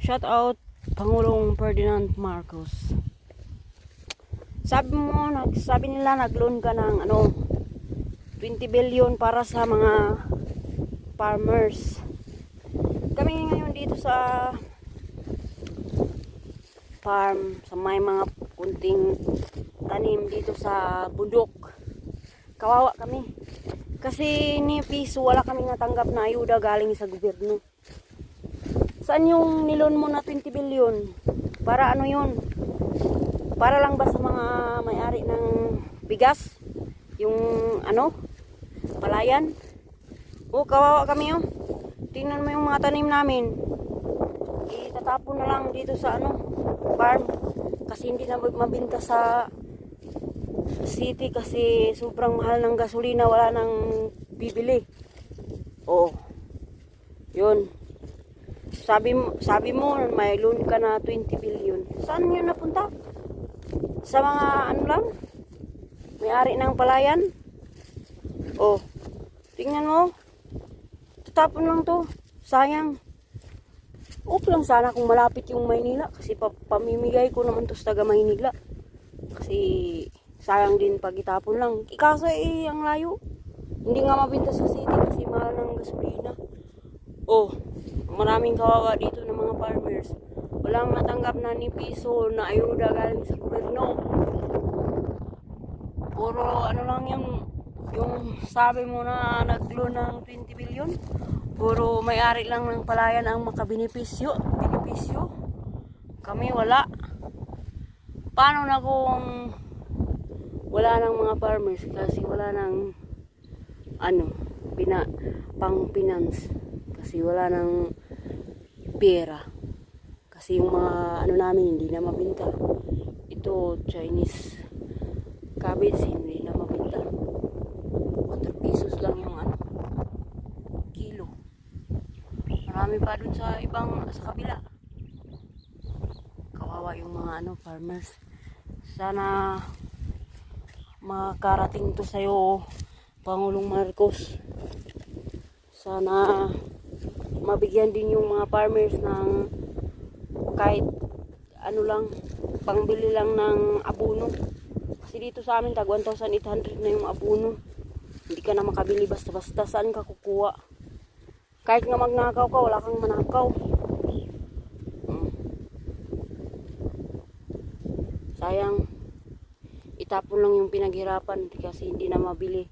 Shout out Pangulong Ferdinand Marcos. Sabi nila nag-loan ka ng 20 billion para sa mga farmers. Kami ngayon dito sa farm, sa may mga kunting tanim dito sa bundok. Kawawa kami. Kasi ni piso wala kaming natanggap na ayuda galing sa gobyerno. Saan yung nilon mo na 20 billion? Para ano yun? Para lang ba sa mga may-ari ng bigas? Yung palayan? O kawawa kami oh. Tingnan mo yung mga tanim namin. Itatapon na lang dito sa farm. Kasi hindi na mabinta sa city kasi sobrang mahal ng gasolina, wala nang bibili. Oo. Yun. Sabi mo may loan ka na 20 billion. Saan yun napunta? Sa mga lang? May-ari ng palayan? Oh. Tingnan mo. Tatapon lang to. Sayang. Okay lang sana kung malapit yung Maynila kasi pamimigay ko naman to sa taga Maynila. Kasi sayang din pag itapon lang. Kaso ang layo. Hindi nga mabinta sa city kasi mahal ng gasolina. Oh, maraming kawawa dito ng mga farmers. Walang matanggap na ni piso na ayuda galing sa gobyerno. Puro lang yung sabi mo na nag-loan ng 20 billion. Puro may-ari lang ng palayan ang makabenepisyo. Kami wala. Paano na kung wala ng mga farmers kasi wala ng pang finance kasi wala ng pera kasi yung mga namin hindi na mabinta. Ito Chinese cabbage hindi na mabinta. 4 pesos lang yung kilo. Marami pa dun sa kabila. Kawawa yung mga farmers. Sana makarating to sa'yo, Pangulong Marcos. Sana mabigyan din yung mga farmers ng kahit lang, pangbili lang ng abono. Kasi dito sa amin tag 1,800 na yung abono. Hindi ka na makabili basta-basta. Saan ka kukuha? Kahit nga magnakaw ka, wala kang manakaw. Sayang. Itapon lang yung pinaghirapan kasi hindi na mabili.